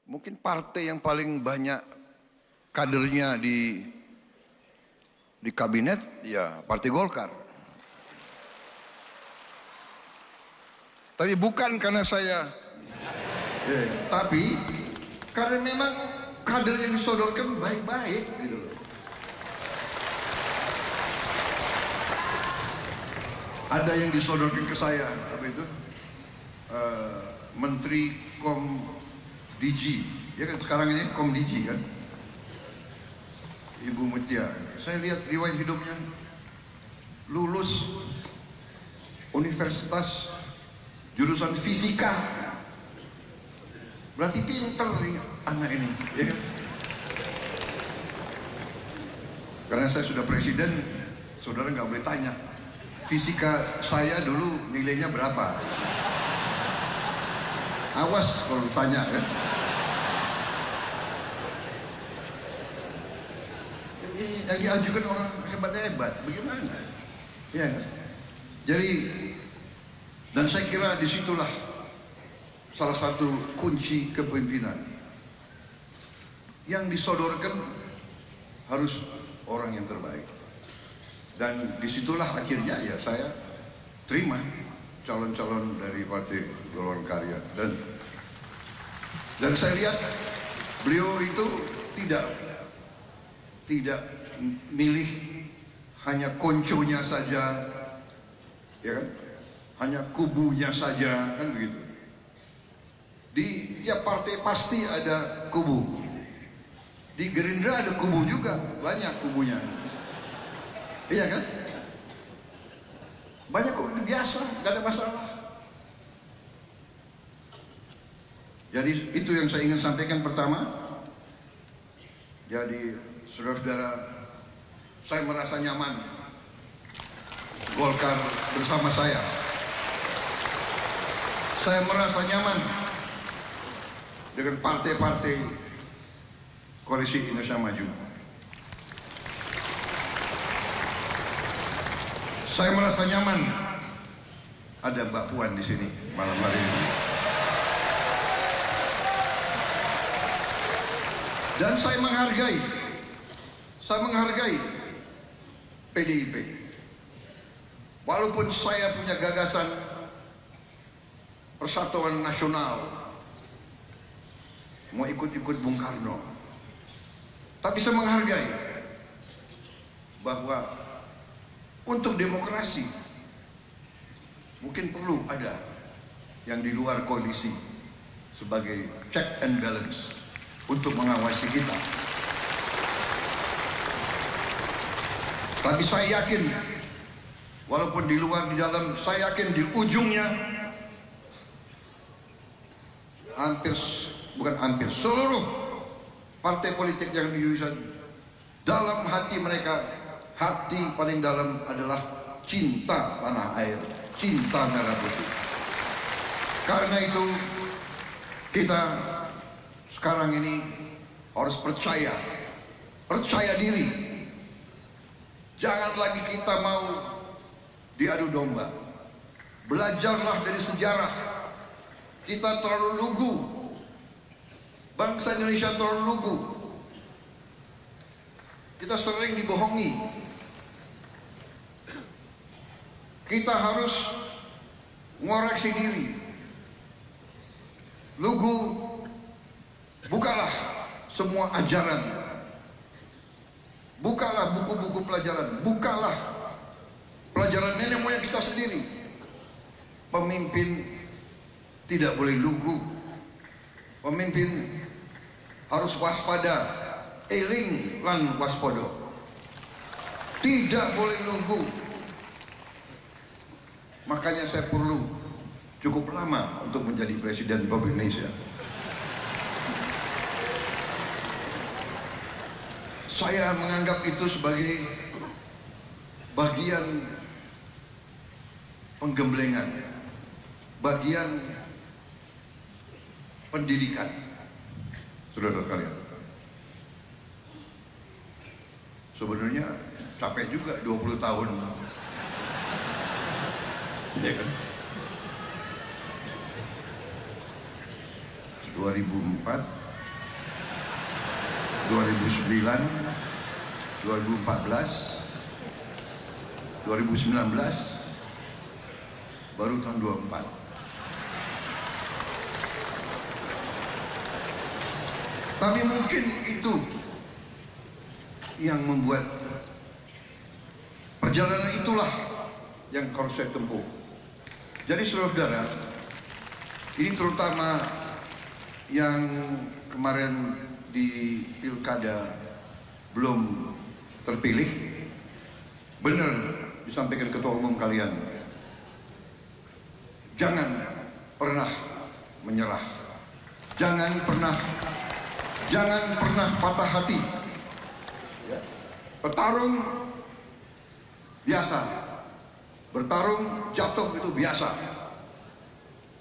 mungkin partai yang paling banyak kadernya di kabinet ya Partai Golkar. Tapi bukan karena saya, tapi karena memang kader yang disodorkan baik-baik gitu loh. Ada yang disodorkan ke saya, apa itu? Menteri Komdigi, ya kan sekarang ini Komdigi kan, Ibu Mutia. Saya lihat riwayat hidupnya, lulus universitas jurusan fisika, berarti pinter nih anak ini, ya kan? Karena saya sudah presiden, saudara nggak boleh tanya fisika saya dulu nilainya berapa. Awas kalau tanya kan. Ini yang diajukan orang hebat-hebat, bagaimana? Ya kan? Jadi, dan saya kira disitulah salah satu kunci kepemimpinan. Yang disodorkan harus orang yang terbaik. Dan disitulah akhirnya ya saya terima calon-calon dari Partai Golongan Karya, dan saya lihat beliau itu tidak milih hanya konconya saja, ya kan, hanya kubunya saja, kan begitu. Di tiap partai pasti ada kubu. Di Gerindra ada kubu juga, banyak kubunya, iya kan? Banyak kok, itu biasa, gak ada masalah. Jadi itu yang saya ingin sampaikan pertama. Jadi saudara-saudara, saya merasa nyaman Golkar bersama saya. Saya merasa nyaman dengan partai-partai Koalisi Indonesia Maju. Saya merasa nyaman ada Mbak Puan di sini malam hari ini. Dan saya menghargai PDIP. Walaupun saya punya gagasan Persatuan Nasional, mau ikut-ikut Bung Karno, tapi saya menghargai bahwa untuk demokrasi mungkin perlu ada yang di luar koalisi sebagai check and balance untuk mengawasi kita. Tapi saya yakin, walaupun di luar di dalam, saya yakin di ujungnya seluruh partai politik yang di Indonesia, dalam hati mereka, hati paling dalam adalah cinta tanah air, cinta merah putih. Karena itu kita sekarang ini harus percaya diri. Jangan lagi kita mau diadu domba. Belajarlah dari sejarah. Kita terlalu lugu. Bangsa Indonesia terlalu lugu. Kita sering dibohongi. Kita harus mengoreksi diri. Lugu, bukalah semua ajaran, bukalah buku-buku pelajaran, bukalah pelajaran nenek moyang kita sendiri. Pemimpin tidak boleh lugu. Pemimpin harus waspada, eling lan waspodo. Tidak boleh lugu. Makanya saya perlu cukup lama untuk menjadi Presiden Republik Indonesia. Saya menganggap itu sebagai bagian penggemblengan, bagian pendidikan. Saudara kalian, sebenarnya capek juga 20 tahun, ya kan? 2004 2009, 2014, 2019, baru tahun 24. Tapi mungkin itu yang membuat perjalanan itulah yang harus saya tempuh. Jadi saudara-saudara, ini terutama yang kemarin di pilkada belum terpilih, benar disampaikan ketua umum kalian, jangan pernah menyerah, jangan pernah patah hati. Bertarung biasa, bertarung jatuh itu biasa.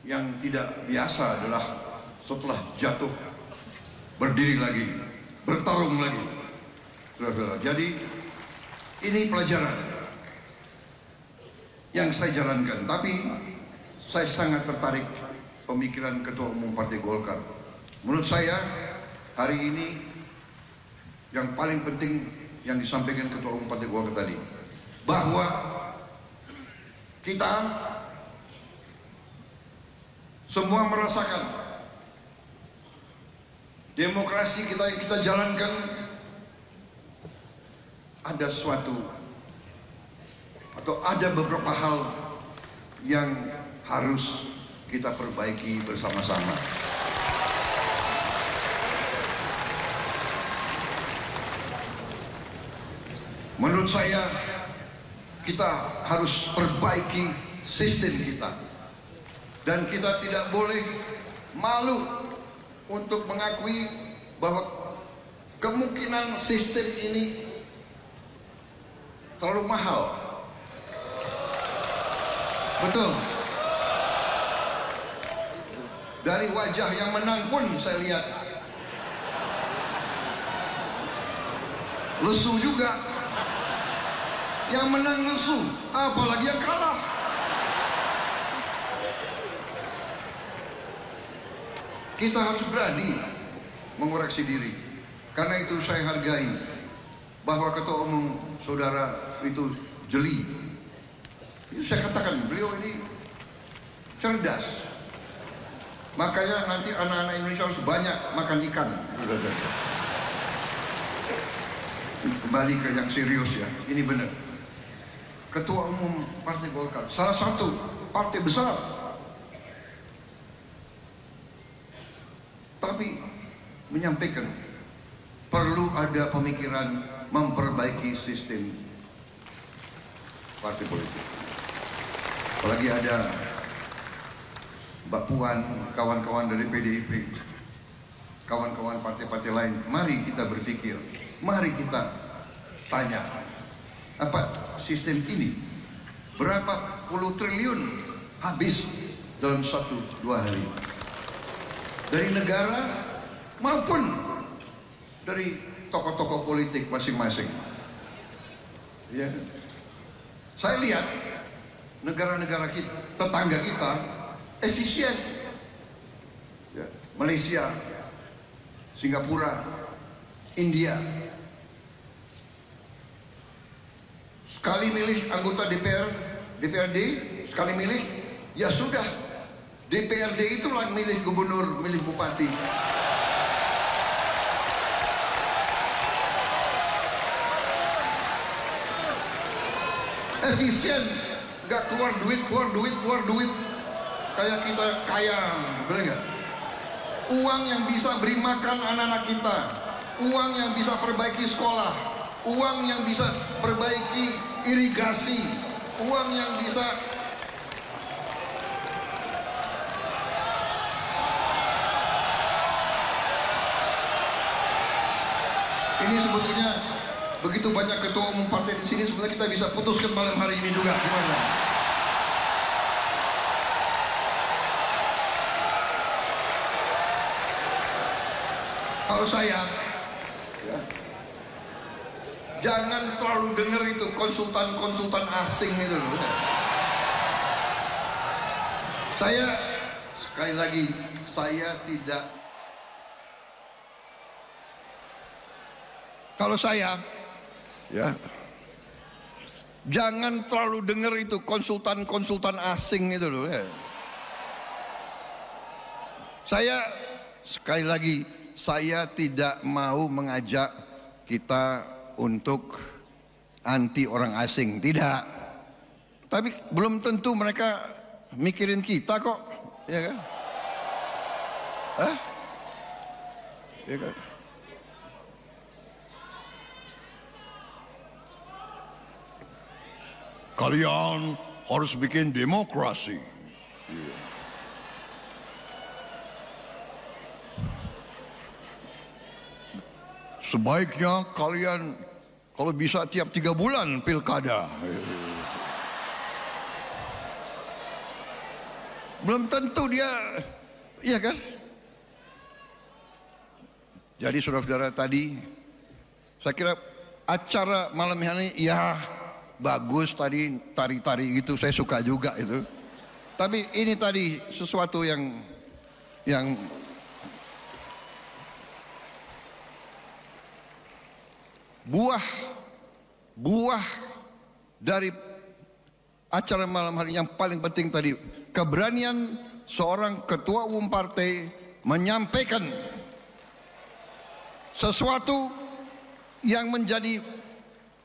Yang tidak biasa adalah setelah jatuh berdiri lagi, bertarung lagi. Saudara-saudara, jadi ini pelajaran yang saya jalankan. Tapi saya sangat tertarik pemikiran Ketua Umum Partai Golkar. Menurut saya hari ini yang paling penting yang disampaikan Ketua Umum Partai Golkar tadi, bahwa kita semua merasakan demokrasi kita yang kita jalankan ada suatu atau ada beberapa hal yang harus kita perbaiki bersama-sama. Menurut saya kita harus perbaiki sistem kita, dan kita tidak boleh malu untuk mengakui bahwa kemungkinan sistem ini terlalu mahal. Betul. Dari wajah yang menang pun saya lihat lesu juga. Yang menang lesu, apalagi yang kalah. Kita harus berani mengoreksi diri. Karena itu saya hargai bahwa Ketua Umum saudara itu jeli. Itu saya katakan, beliau ini cerdas. Makanya nanti anak-anak Indonesia harus banyak makan ikan. Kembali ke yang serius ya, ini benar. Ketua Umum Partai Golkar, salah satu partai besar, tapi menyampaikan perlu ada pemikiran memperbaiki sistem partai politik. Apalagi ada Mbak Puan, kawan-kawan dari PDIP, kawan-kawan partai-partai lain, mari kita berpikir, mari kita tanya, apa sistem ini berapa puluh triliun habis dalam 1-2 hari dari negara maupun dari tokoh-tokoh politik masing-masing. Ya, saya lihat negara-negara kita, tetangga kita efisien. Ya, Malaysia, Singapura, India. Sekali milih anggota DPRD, sekali milih, ya sudah, DPRD itulah milih gubernur, milih bupati. Efisien, nggak keluar duit. Kayak kita kaya, benar nggak? Uang yang bisa beri makan anak-anak kita, uang yang bisa perbaiki sekolah, uang yang bisa perbaiki irigasi, uang yang bisa ini sebetulnya begitu banyak ketua umum partai di sini, sebenarnya kita bisa putuskan malam hari ini juga, gimana? Kalau saya ya, jangan terlalu dengar itu konsultan asing itu loh. Saya sekali lagi, saya tidak Kalau saya, ya, jangan terlalu dengar itu konsultan-konsultan asing itu loh. Ya. Saya sekali lagi, saya tidak mau mengajak kita untuk anti orang asing, tidak. Tapi belum tentu mereka mikirin kita kok, ya kan? Hah? Ya kan? Kalian harus bikin demokrasi. Yeah. Sebaiknya kalian kalau bisa tiap 3 bulan pilkada. Belum tentu dia, iya kan? Jadi saudara-saudara tadi, saya kira acara malam ini ya bagus tadi, tari-tari gitu, saya suka juga itu. Tapi ini tadi sesuatu yang buah dari acara malam hari yang paling penting tadi, keberanian seorang ketua umum partai menyampaikan sesuatu yang menjadi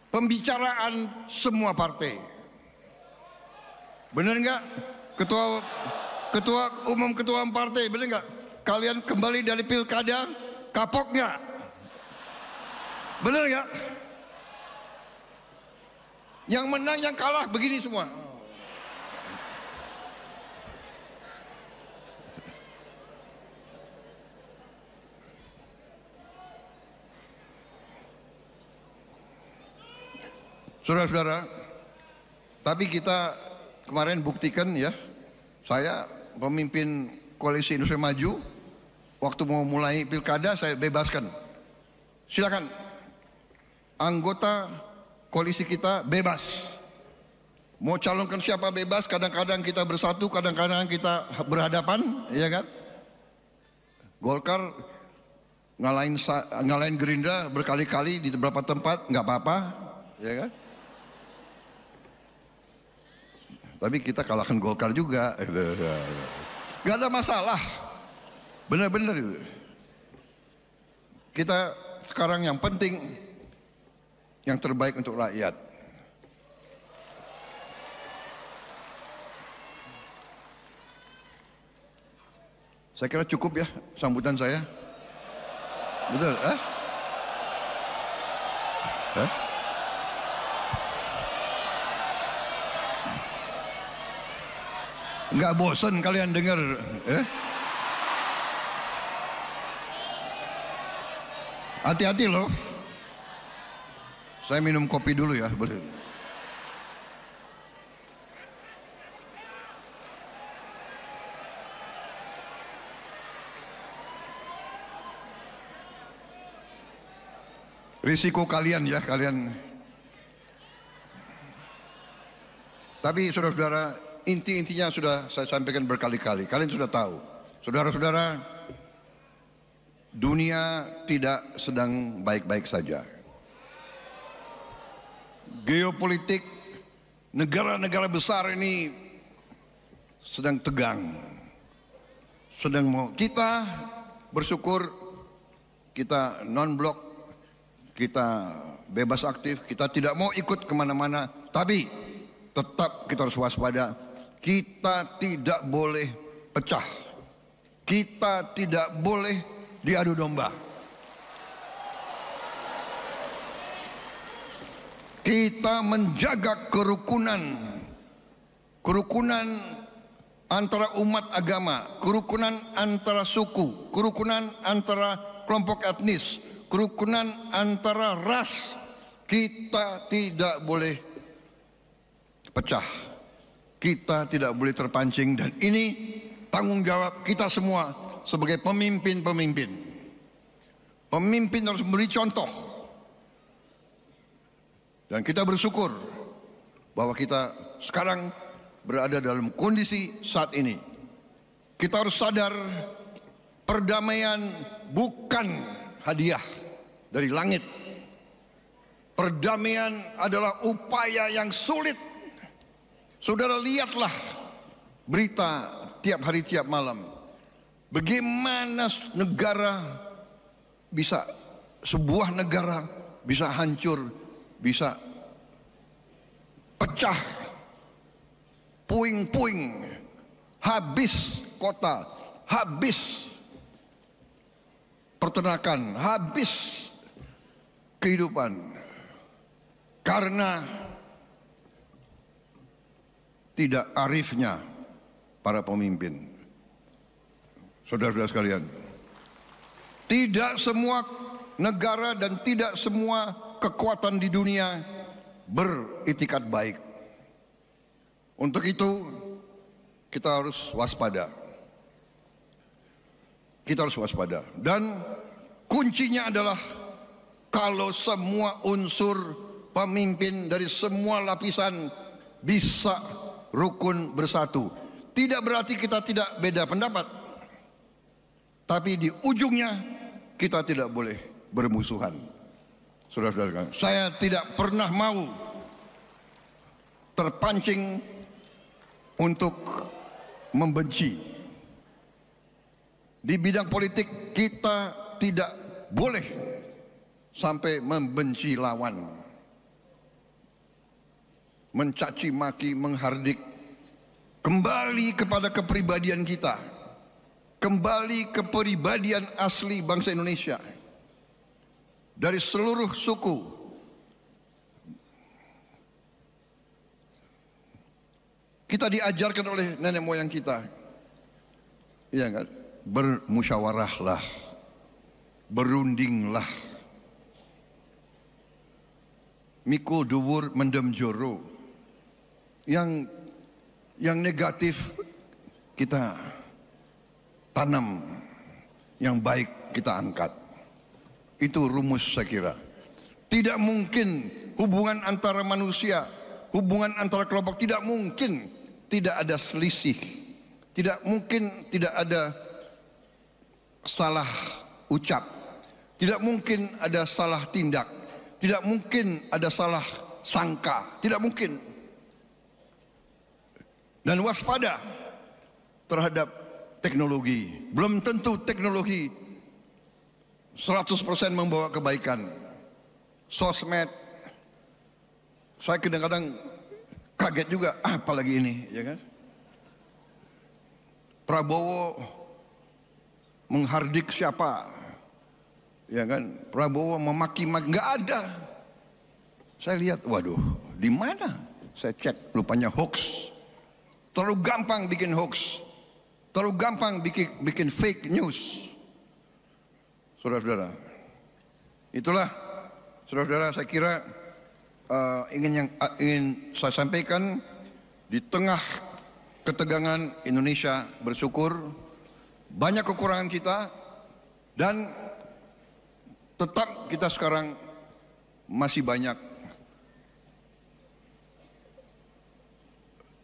pembicaraan semua partai. Benar nggak, ketua umum partai, benar nggak? Kalian kembali dari pilkada kapok nggak? Benar nggak? Yang menang yang kalah begini semua. Saudara-saudara, tapi kita kemarin buktikan ya, saya pemimpin Koalisi Indonesia Maju, waktu mau mulai pilkada saya bebaskan. Silakan, anggota koalisi kita bebas. Mau calonkan siapa bebas, kadang-kadang kita bersatu, kadang-kadang kita berhadapan, ya kan? Golkar ngalahin Gerindra berkali-kali di beberapa tempat, nggak apa-apa, ya kan? Tapi kita kalahkan Golkar juga, nggak ada masalah, benar-benar itu. Kita sekarang yang penting, yang terbaik untuk rakyat. Saya kira cukup ya sambutan saya. Betul? Nggak bosan kalian dengar? Hati-hati loh. Saya minum kopi dulu ya, boleh. Risiko kalian ya, kalian. Tapi saudara-saudara, inti-intinya sudah saya sampaikan berkali-kali. Kalian sudah tahu. Saudara-saudara, dunia tidak sedang baik-baik saja. Geopolitik negara-negara besar ini sedang tegang. Sedang mau, kita bersyukur kita non-blok, kita bebas aktif, kita tidak mau ikut kemana-mana. Tapi tetap kita harus waspada. Kita tidak boleh pecah. Kita tidak boleh diadu domba. Kita menjaga kerukunan antara umat agama, kerukunan antara suku, kerukunan antara kelompok etnis, kerukunan antara ras. Kita tidak boleh pecah, kita tidak boleh terpancing, dan ini tanggung jawab kita semua sebagai pemimpin-pemimpin. Pemimpin harus memberi contoh. Dan kita bersyukur bahwa kita sekarang berada dalam kondisi saat ini. Kita harus sadar perdamaian bukan hadiah dari langit. Perdamaian adalah upaya yang sulit. Saudara lihatlah berita tiap hari tiap malam. Bagaimana sebuah negara bisa hancur, bisa pecah, puing-puing, habis kota, habis peternakan, habis kehidupan. Karena tidak arifnya para pemimpin. Saudara-saudara sekalian, tidak semua negara dan tidak semua kekuatan di dunia beritikat baik. Untuk itu kita harus waspada. Kita harus waspada. Dan kuncinya adalah kalau semua unsur pemimpin dari semua lapisan bisa rukun bersatu. Tidak berarti kita tidak beda pendapat, tapi di ujungnya kita tidak boleh bermusuhan. Saudara-saudara, saya tidak pernah mau terpancing untuk membenci. Di bidang politik kita tidak boleh sampai membenci lawan, mencaci maki, menghardik. Kembali kepada kepribadian kita, kembali ke kepribadian asli bangsa Indonesia. Dari seluruh suku, kita diajarkan oleh nenek moyang kita, iya kan? Bermusyawarahlah, berundinglah, mikul dhuwur mendem joro. Yang negatif kita tanam, yang baik kita angkat. Itu rumus saya kira. Tidak mungkin hubungan antara manusia, hubungan antara kelompok, tidak mungkin tidak ada selisih, tidak mungkin tidak ada salah ucap, tidak mungkin ada salah tindak, tidak mungkin ada salah sangka, tidak mungkin. Dan waspada terhadap teknologi. Belum tentu teknologi 100% membawa kebaikan. Sosmed, saya kadang-kadang kaget juga, apalagi ini, ya kan? Prabowo menghardik siapa, ya kan? Prabowo memaki-maki, nggak ada. Saya lihat, waduh, di mana? Saya cek, rupanya hoax. Terlalu gampang bikin hoax, terlalu gampang bikin fake news. Saudara-saudara, itulah saudara-saudara saya kira ingin saya sampaikan. Di tengah ketegangan Indonesia bersyukur, banyak kekurangan kita, dan tetap kita sekarang masih banyak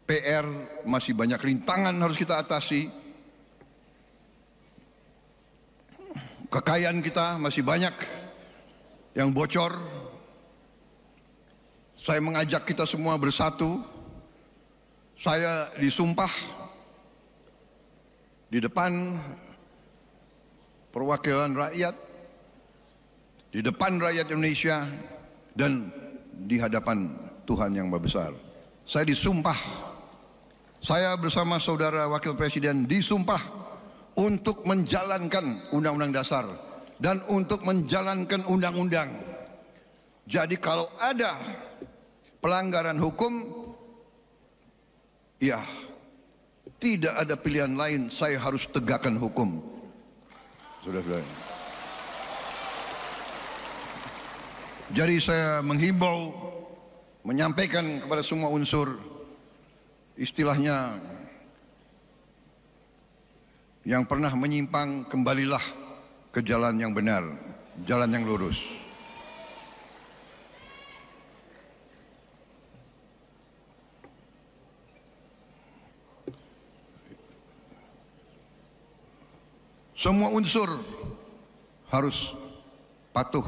PR, masih banyak rintangan harus kita atasi. Kekayaan kita masih banyak yang bocor. Saya mengajak kita semua bersatu. Saya disumpah di depan perwakilan rakyat, di depan rakyat Indonesia, dan di hadapan Tuhan yang Maha Besar. Saya disumpah, saya bersama saudara Wakil Presiden disumpah untuk menjalankan Undang-Undang Dasar dan untuk menjalankan undang-undang. Jadi kalau ada pelanggaran hukum, ya tidak ada pilihan lain, saya harus tegakkan hukum. Saudara-saudara, jadi saya menghimbau, menyampaikan kepada semua unsur, istilahnya yang pernah menyimpang, kembalilah ke jalan yang benar, jalan yang lurus. Semua unsur harus patuh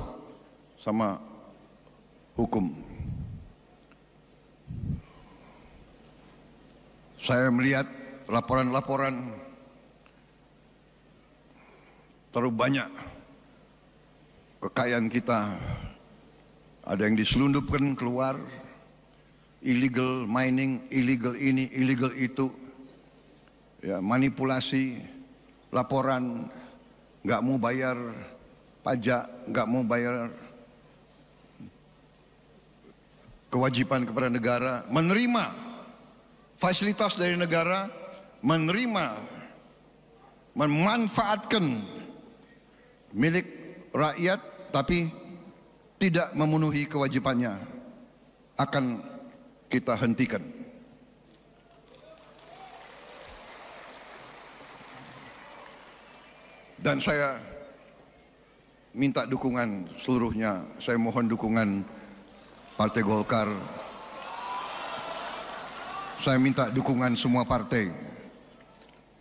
sama hukum. Saya melihat laporan-laporan terlalu banyak kekayaan kita, ada yang diselundupkan keluar, illegal mining, illegal ini, illegal itu, ya, manipulasi, laporan, nggak mau bayar pajak, nggak mau bayar kewajiban kepada negara, menerima fasilitas dari negara, menerima, memanfaatkan milik rakyat, tapi tidak memenuhi kewajibannya, akan kita hentikan. Dan saya minta dukungan seluruhnya, saya mohon dukungan Partai Golkar, saya minta dukungan semua partai.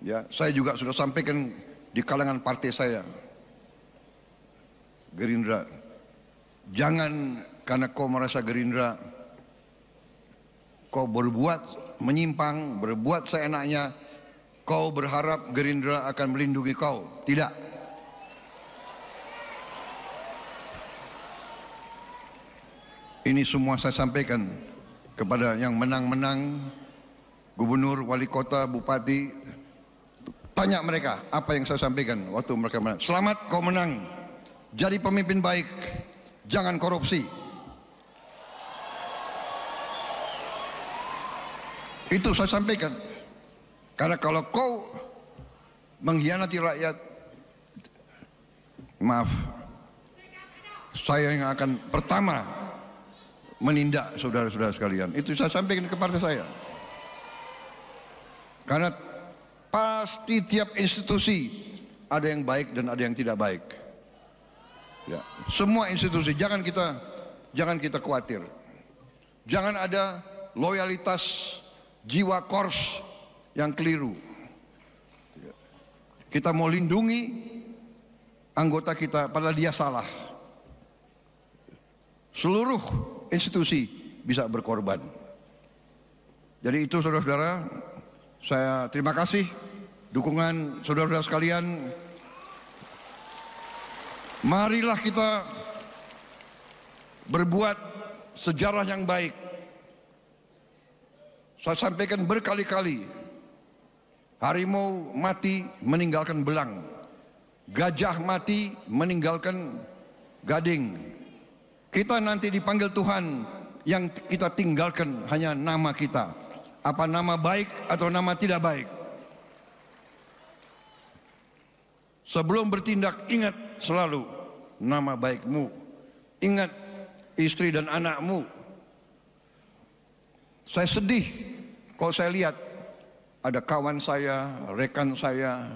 Ya, saya juga sudah sampaikan di kalangan partai saya, Gerindra, jangan karena kau merasa Gerindra kau berbuat menyimpang, berbuat seenaknya, kau berharap Gerindra akan melindungi kau. Tidak. Ini semua saya sampaikan kepada yang menang-menang, gubernur, wali kota, bupati. Tanya mereka apa yang saya sampaikan waktu mereka menang. Selamat kau menang, jadi pemimpin baik, jangan korupsi. Itu saya sampaikan. Karena kalau kau mengkhianati rakyat, maaf, saya yang akan pertama menindak saudara-saudara sekalian. Itu saya sampaikan ke partai saya. Karena pasti tiap institusi ada yang baik dan ada yang tidak baik. Ya, semua institusi, jangan kita khawatir. Jangan ada loyalitas jiwa kors yang keliru. Kita mau lindungi anggota kita padahal dia salah. Seluruh institusi bisa berkorban. Jadi itu saudara-saudara, saya terima kasih dukungan saudara-saudara sekalian. Marilah kita berbuat sejarah yang baik. Saya sampaikan berkali-kali, harimau mati meninggalkan belang, gajah mati meninggalkan gading. Kita nanti dipanggil Tuhan, yang kita tinggalkan hanya nama kita. Apa nama baik atau nama tidak baik. Sebelum bertindak, ingat selalu nama baikmu. Ingat istri dan anakmu. Saya sedih kalau saya lihat ada kawan saya, rekan saya,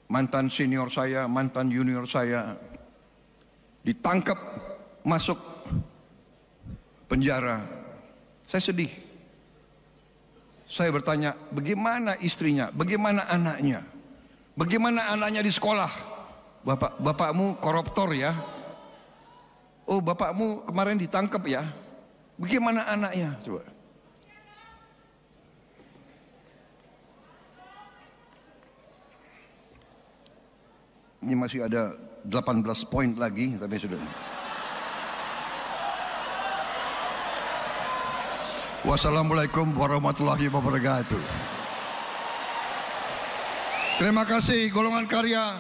mantan senior saya, mantan junior saya ditangkap masuk penjara. Saya sedih. Saya bertanya, bagaimana istrinya, bagaimana anaknya, bagaimana anaknya di sekolah? Bapakmu koruptor ya? Oh, bapakmu kemarin ditangkap ya? Bagaimana anaknya? Coba. Ini masih ada 18 poin lagi, tapi sudah. Wassalamualaikum warahmatullahi wabarakatuh. Terima kasih golongan karya.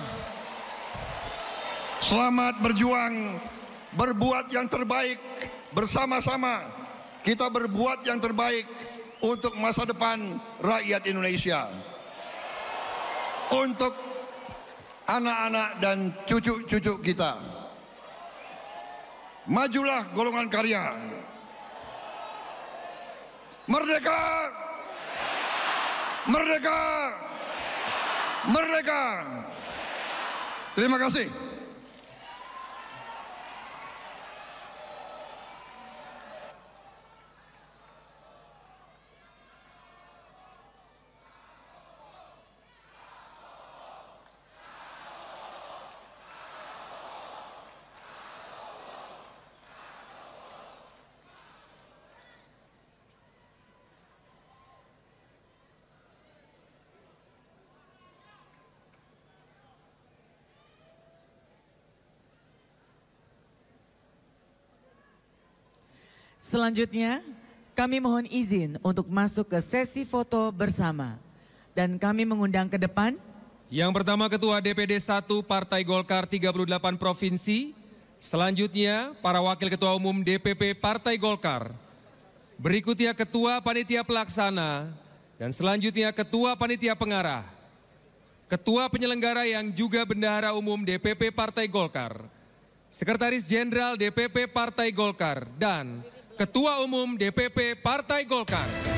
Selamat berjuang, berbuat yang terbaik bersama-sama. Kita berbuat yang terbaik untuk masa depan rakyat Indonesia. Untuk anak-anak dan cucu-cucu kita. Majulah golongan karya. Merdeka! Merdeka! Merdeka! Terima kasih. Selanjutnya, kami mohon izin untuk masuk ke sesi foto bersama. Dan kami mengundang ke depan. Yang pertama Ketua DPD 1 Partai Golkar 38 Provinsi. Selanjutnya para Wakil Ketua Umum DPP Partai Golkar. Berikutnya Ketua Panitia Pelaksana. Dan selanjutnya Ketua Panitia Pengarah. Ketua Penyelenggara yang juga Bendahara Umum DPP Partai Golkar. Sekretaris Jenderal DPP Partai Golkar. Dan Ketua Umum DPP Partai Golkar.